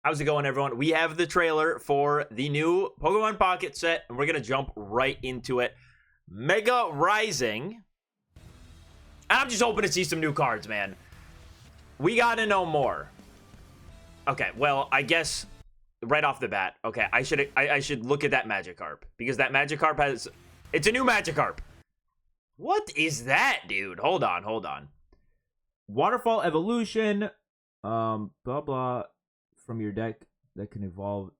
How's it going, everyone? We have the trailer for the new Pokemon Pocket set, and we're going to jump right into it. Mega Rising. I'm just hoping to see some new cards, man. We got to know more. Okay, well, I guess right off the bat, okay, I should look at that Magikarp, because that Magikarp has... It's a new Magikarp. What is that, dude? Hold on. Waterfall evolution, blah blah, from your deck that can evolve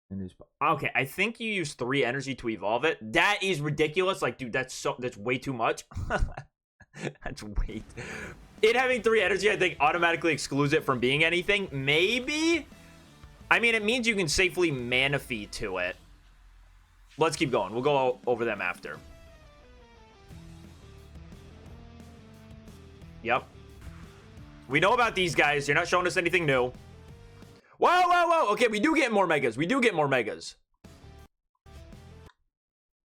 in this. Okay, I think you use 3 energy to evolve it. That is ridiculous. Like, dude, that's way too much. That's way. It having 3 energy, I think, automatically excludes it from being anything. Maybe. I mean, it means you can safely Manaphy to it. Let's keep going. We'll go over them after. Yep. We know about these guys. You're not showing us anything new. Whoa. Okay, we do get more Megas.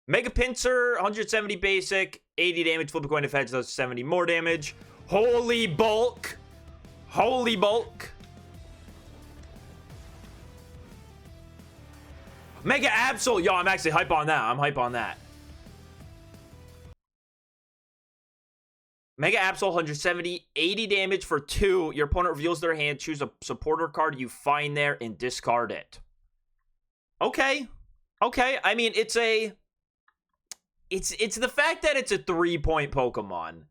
Mega Pinsir, 170 basic, 80 damage. Flip a coin if heads does 70 more damage. Holy bulk. Mega Absol. Yo, I'm actually hype on that. Mega Absol, 170, 80 damage for 2. Your opponent reveals their hand. Choose a supporter card you find there and discard it. Okay. I mean, it's the fact that it's a 3-point Pokemon,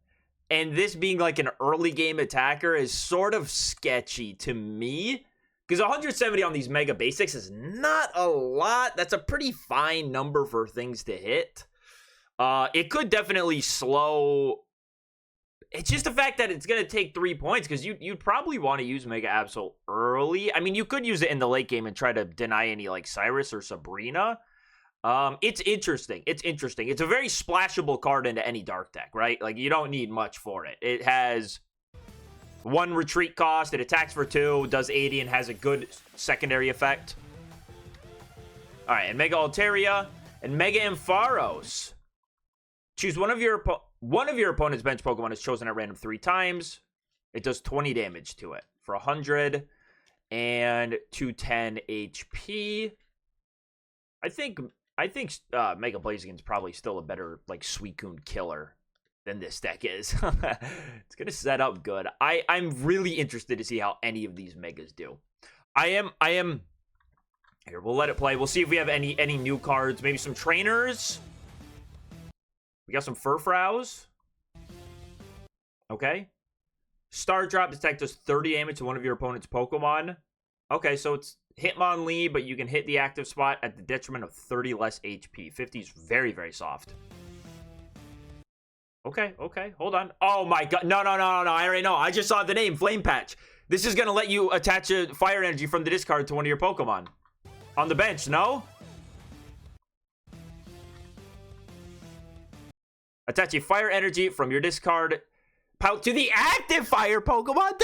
and this being like an early game attacker is sort of sketchy to me. Because 170 on these Mega Basics is not a lot. That's a pretty fine number for things to hit. It could definitely slow... It's just the fact that it's going to take 3 points, because you'd probably want to use Mega Absol early. I mean, you could use it in the late game and try to deny any, like, Cyrus or Sabrina. It's interesting. It's a very splashable card into any Dark deck, right? Like, you don't need much for it. It has 1 retreat cost. It attacks for 2, does 80, and has a good secondary effect. All right, and Mega Altaria and Mega Ampharos. Choose one of your opponent's bench Pokemon is chosen at random 3 times. It does 20 damage to it for 100 and 210 HP. I think Mega Blaziken is probably still a better, like, Suicune killer than this deck is. It's gonna set up good. I'm really interested to see how any of these Megas do. I am. Here, we'll let it play. We'll see if we have any new cards. Maybe some trainers. We got some Furfrows. Okay. Star Drop. This attack does 30 damage to one of your opponent's Pokemon. Okay, so it's Hitmonlee, but you can hit the active spot at the detriment of 30 less HP. 50 is very, very soft. Okay. Hold on. Oh my god. No. I already know. I just saw the name. Flame Patch. This is going to let you attach a fire energy from the discard to one of your Pokemon. On the bench, no? Attach a fire energy from your discard to the active fire Pokemon.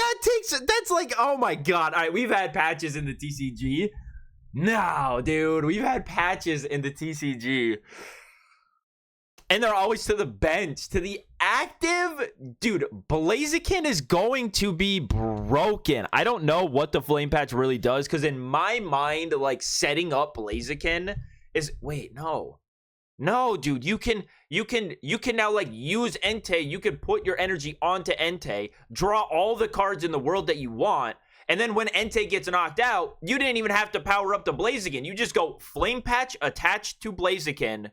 That's like, oh my god. All right, we've had patches in the TCG. No, dude, we've had patches in the TCG. And they're always to the bench. To the active, dude, Blaziken is going to be broken. I don't know what the Flame Patch really does, because in my mind, like, setting up Blaziken is... Wait, no. No, dude, you can now, like, use Entei. You can put your energy onto Entei, draw all the cards in the world that you want, and then when Entei gets knocked out, you didn't even have to power up the Blaziken. You just go Flame Patch attached to Blaziken,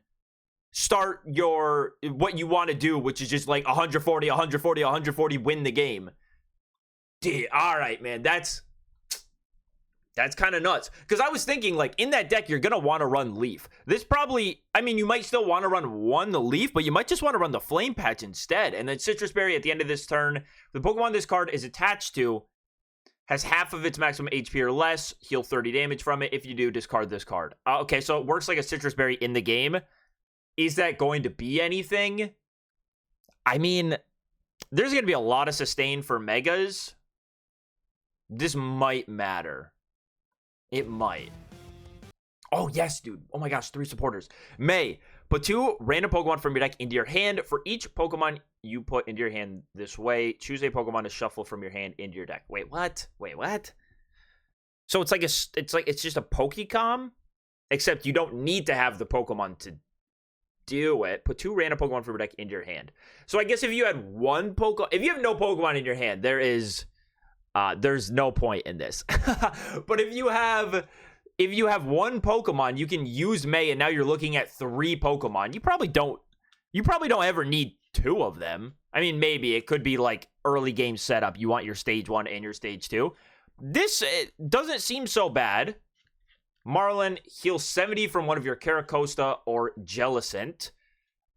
start what you want to do, which is just like 140, win the game. Dude, all right, man, that's kind of nuts. Because I was thinking, like, in that deck, you're going to want to run Leaf. This probably... I mean, you might still want to run one Leaf, but you might just want to run the Flame Patch instead. And then Citrus Berry at the end of this turn. The Pokemon this card is attached to has half of its maximum HP or less. Heal 30 damage from it. If you do, discard this card. Okay, so it works like a Citrus Berry in the game. Is that going to be anything? I mean, there's going to be a lot of sustain for Megas. This might matter. It might. Oh, yes, dude. Oh my gosh, 3 supporters. May, put 2 random Pokemon from your deck into your hand. For each Pokemon you put into your hand this way, choose a Pokemon to shuffle from your hand into your deck. Wait, what? So So it's it's just a Pokecom, except you don't need to have the Pokemon to do it. Put 2 random Pokemon from your deck into your hand. So I guess if you had if you have no Pokemon in your hand, there's no point in this. But if you have one Pokemon, you can use May, and now you're looking at 3 Pokemon. You probably don't ever need 2 of them. I mean, maybe it could be like early game setup. You want your stage 1 and your stage 2. This doesn't seem so bad. Marlin, heal 70 from one of your Caracosta or Jellicent.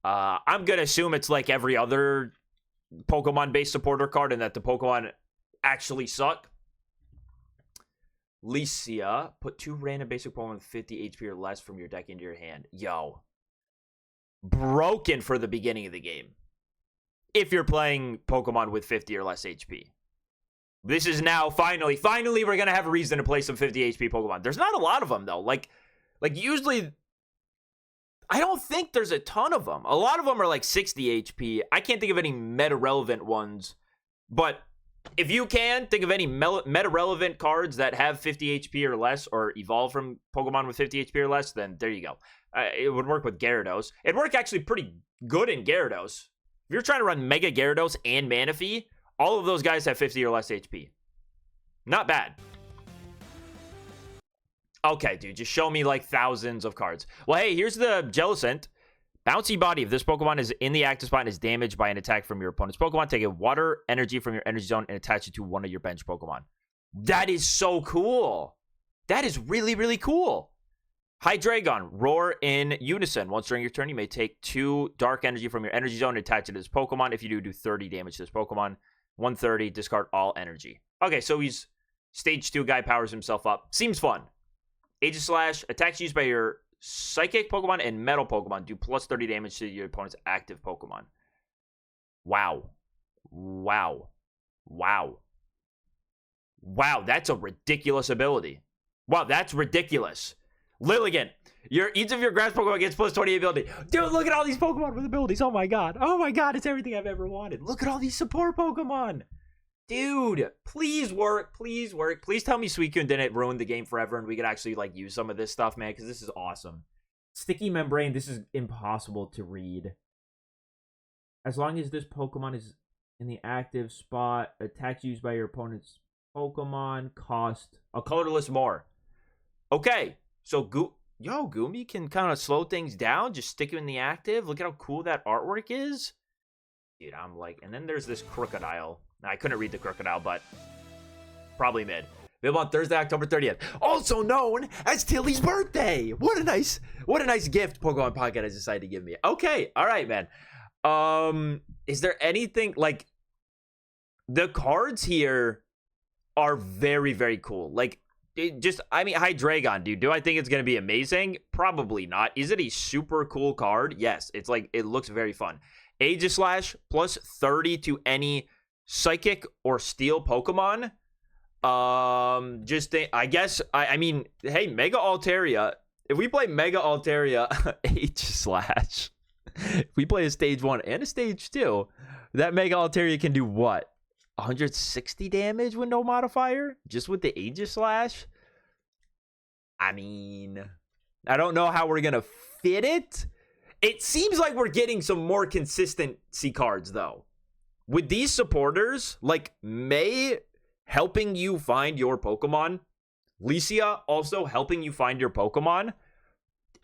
I'm going to assume it's like every other Pokemon-based supporter card and that the Pokemon actually suck. Licia, put 2 random basic Pokemon with 50 HP or less from your deck into your hand. Yo. Broken for the beginning of the game. If you're playing Pokemon with 50 or less HP. This is now finally we're going to have a reason to play some 50 HP Pokemon. There's not a lot of them though. Like usually I don't think there's a ton of them. A lot of them are like 60 HP. I can't think of any meta-relevant ones. But if you can think of any meta-relevant cards that have 50 HP or less or evolve from Pokemon with 50 HP or less, then there you go. It would work with Gyarados. It'd work actually pretty good in Gyarados. If you're trying to run Mega Gyarados and Manaphy, all of those guys have 50 or less HP. Not bad. Okay, dude, just show me like thousands of cards. Well, hey, here's the Jellicent. Bouncy Body. If this Pokemon is in the active spot and is damaged by an attack from your opponent's Pokemon, take a water energy from your energy zone and attach it to one of your bench Pokemon. That is so cool. That is really, really cool. Hydreigon, roar in unison. Once during your turn, you may take 2 dark energy from your energy zone and attach it to this Pokemon. If you do 30 damage to this Pokemon. 130, discard all energy. Okay, so he's stage 2 guy, powers himself up. Seems fun. Aegislash, attacks used by your Psychic Pokemon and Metal Pokemon do plus 30 damage to your opponent's active Pokemon. Wow. Wow. Wow. Wow, that's a ridiculous ability. Wow, that's ridiculous. Lilligant, each of your grass Pokemon gets plus 20 ability. Dude, look at all these Pokemon with abilities. Oh my god. Oh my god, it's everything I've ever wanted. Look at all these support Pokemon. Dude, please work. Please work. Please tell me Suicune didn't ruin the game forever and we could actually like use some of this stuff, man, because this is awesome. Sticky Membrane, this is impossible to read. As long as this Pokemon is in the active spot, attacks used by your opponent's Pokemon cost a colorless more. Okay, so Goomy can kind of slow things down, just stick him in the active. Look at how cool that artwork is. Dude, I'm like, and then there's this Crocodile. Now, I couldn't read the Crocodile, but probably mid. Available on Thursday, October 30th. Also known as Tilly's birthday. What a nice gift Pokemon Podcast has decided to give me. Okay, all right, man. Is there anything like the cards here are very, very cool. Like, Hydreigon, dude. Do I think it's going to be amazing? Probably not. Is it a super cool card? Yes. It's like, it looks very fun. Aegislash plus 30 to any Psychic or Steel Pokemon. I guess, I mean, hey, Mega Altaria. If we play Mega Altaria Aegislash, if we play a stage 1 and a stage 2, that Mega Altaria can do what? 160 damage with no modifier? Just with the Aegislash? I mean, I don't know how we're going to fit it. It seems like we're getting some more consistency cards, though. With these supporters, like May helping you find your Pokemon, Licia also helping you find your Pokemon,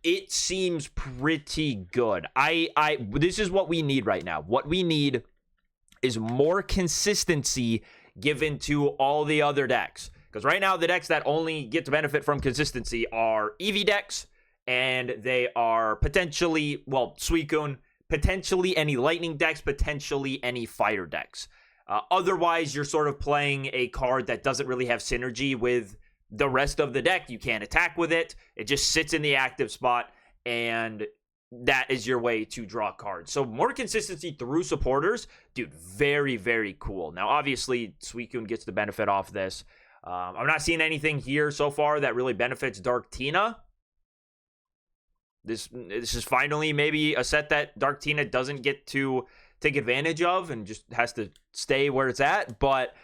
it seems pretty good. This is what we need right now. What we need is more consistency given to all the other decks. Because right now, the decks that only get to benefit from consistency are Eevee decks, and they are potentially, well, Suicune, potentially any Lightning decks, potentially any Fire decks. Otherwise, you're sort of playing a card that doesn't really have synergy with the rest of the deck. You can't attack with it. It just sits in the active spot, and that is your way to draw cards. So more consistency through supporters, dude, very, very cool. Now, obviously, Suicune gets the benefit off this. I'm not seeing anything here so far that really benefits Dark Tina. This is finally maybe a set that Dark Tina doesn't get to take advantage of and just has to stay where it's at. But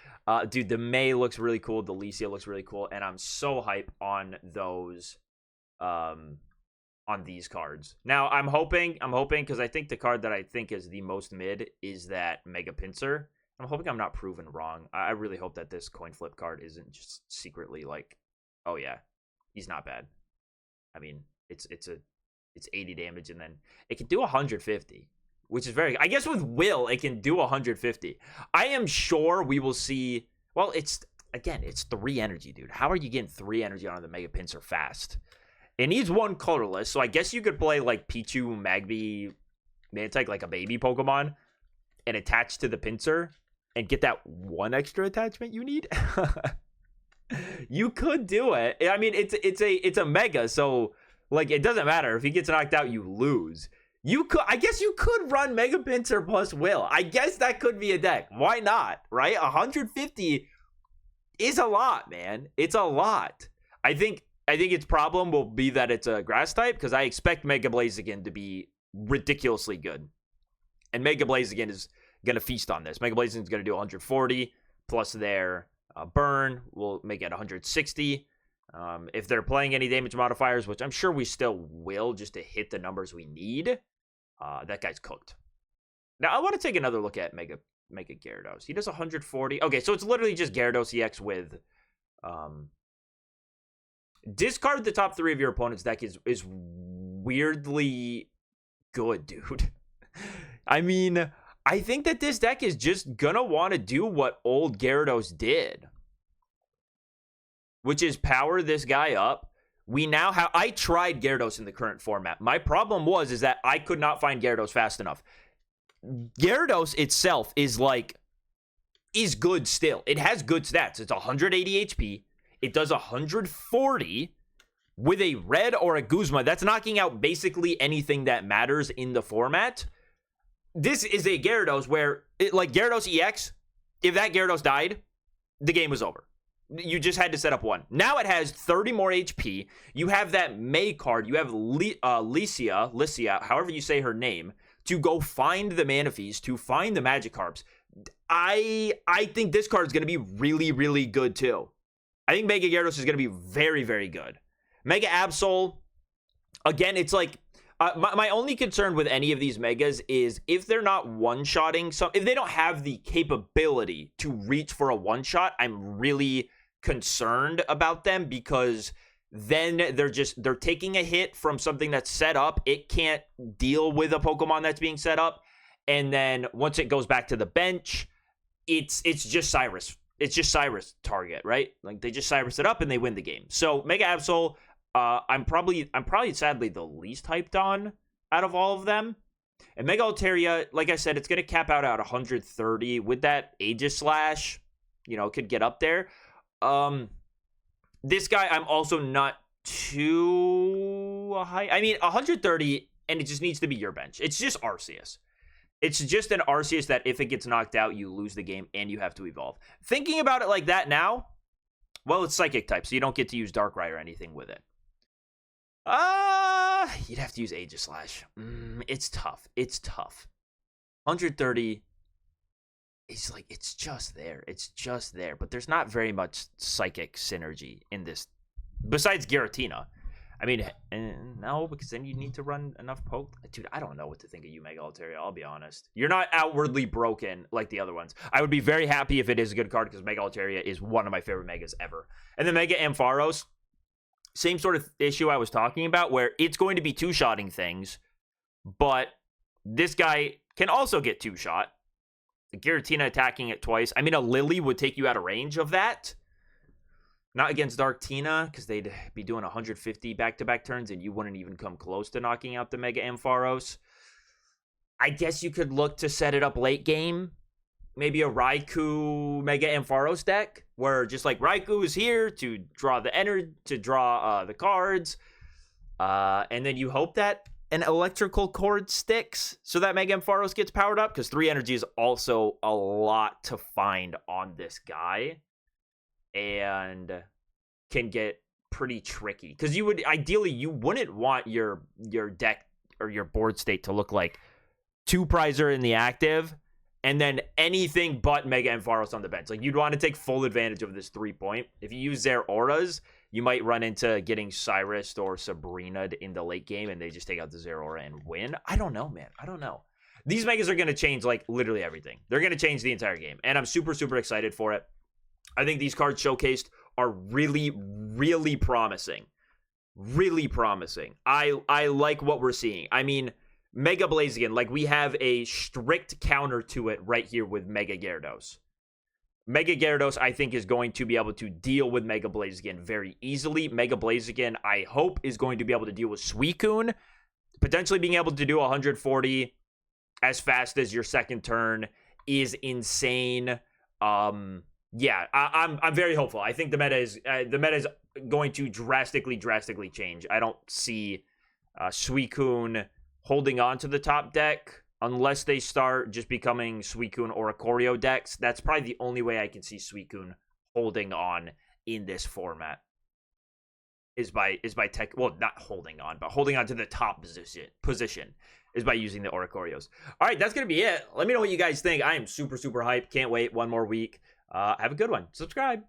Dude, the May looks really cool. The Licia looks really cool. And I'm so hype on those, on these cards. Now, I'm hoping, because I think the card that I think is the most mid is that Mega Pinsir. I'm hoping I'm not proven wrong. I really hope that this coin flip card isn't just secretly like, oh yeah, he's not bad. I mean, it's 80 damage, and then it can do 150, which is very, I guess with Will, it can do 150. I am sure we will see, well, it's 3 energy, dude. How are you getting 3 energy on the Mega Pinsir fast? It needs 1 colorless, so I guess you could play like Pichu, Magby, Mantic, like a baby Pokemon, and attach to the Pinsir, and get that 1 extra attachment you need. You could do it. I mean, it's a mega, so like it doesn't matter if he gets knocked out, you lose. I guess you could run Mega Pinsir plus Will. I guess that could be a deck. Why not? Right? 150 is a lot, man. It's a lot. I think its problem will be that it's a grass type, because I expect Mega Blaziken to be ridiculously good, and Mega Blaziken is going to feast on this. Mega Blaziken is going to do 140 plus their burn will make it 160. If they're playing any damage modifiers, which I'm sure we still will, just to hit the numbers we need, that guy's cooked. Now, I want to take another look at Mega Gyarados. He does 140. Okay, so it's literally just Gyarados EX with... discard the top 3 of your opponent's deck is weirdly good, dude. I mean... I think that this deck is just gonna want to do what old Gyarados did, which is power this guy up. We now have... I tried Gyarados in the current format. My problem is that I could not find Gyarados fast enough. Gyarados itself is good still. It has good stats. It's 180 HP. It does 140 with a red or a Guzma. That's knocking out basically anything that matters in the format. This is a Gyarados where, like Gyarados EX, if that Gyarados died, the game was over. You just had to set up 1. Now it has 30 more HP. You have that May card. You have Licia, however you say her name, to go find the Manaphy's, to find the Magikarps. I think this card is going to be really, really good too. I think Mega Gyarados is going to be very, very good. Mega Absol, again, it's like... my only concern with any of these megas is if they're not one-shotting, if they don't have the capability to reach for a one-shot, I'm really concerned about them, because then they're taking a hit from something that's set up. It can't deal with a Pokemon that's being set up, and then once it goes back to the bench, it's just Cyrus. It's just Cyrus target, right? Like they just Cyrus it up and they win the game. So Mega Absol, I'm probably sadly the least hyped on out of all of them. And Mega Altaria, like I said, it's going to cap out at 130 with that Aegislash, could get up there. This guy, I'm also not too high. I mean, 130, and it just needs to be your bench. It's just Arceus. It's just an Arceus that if it gets knocked out, you lose the game and you have to evolve. Thinking about it like that now, well, it's Psychic type, so you don't get to use Darkrai or anything with it. You'd have to use Aegislash. It's tough. 130 is like, it's just there. But there's not very much Psychic synergy in this, besides Giratina. I mean, no, because then you need to run enough poke. Dude, I don't know what to think of you, Mega Altaria, I'll be honest. You're not outwardly broken like the other ones. I would be very happy if it is a good card, because Mega Altaria is one of my favorite Megas ever. And then Mega Ampharos, same sort of issue I was talking about, where it's going to be two-shotting things, but this guy can also get two-shot. The Giratina attacking it twice. I mean, a Lily would take you out of range of that. Not against Darktina, because they'd be doing 150 back-to-back turns, and you wouldn't even come close to knocking out the Mega Ampharos. I guess you could look to set it up late game. Maybe a Raikou Mega Ampharos deck, where just like Raikou is here to draw the the cards, and then you hope that an electrical cord sticks so that Mega Ampharos gets powered up, because 3 energy is also a lot to find on this guy. And can get pretty tricky, because you wouldn't want your deck or your board state to look like 2 Prizer in the active and then anything but Mega Ampharos on the bench. Like, you'd want to take full advantage of this 3-point. If you use their auras, you might run into getting Cyrus or Sabrina in the late game, and they just take out the Zero Aura and win. I don't know, man. I don't know. These Megas are going to change, like, literally everything. They're going to change the entire game, and I'm super, super excited for it. I think these cards showcased are really, really promising. Really promising. I like what we're seeing. I mean, Mega Blaziken, like, we have a strict counter to it right here with Mega Gyarados. Mega Gyarados, I think, is going to be able to deal with Mega Blaziken very easily. Mega Blaziken, I hope, is going to be able to deal with Suicune. Potentially being able to do 140 as fast as your second turn is insane. Yeah, I'm very hopeful. I think the meta is going to drastically change. I don't see Suicune holding on to the top deck unless they start just becoming Suicune or Oricorio decks. That's probably the only way I can see Suicune holding on in this format. Is by tech, well, not holding on, but holding on to the top position is by using the Oricorios. All right, that's gonna be it. Let me know what you guys think. I am super hyped. Can't wait. One more week. Have a good one. Subscribe.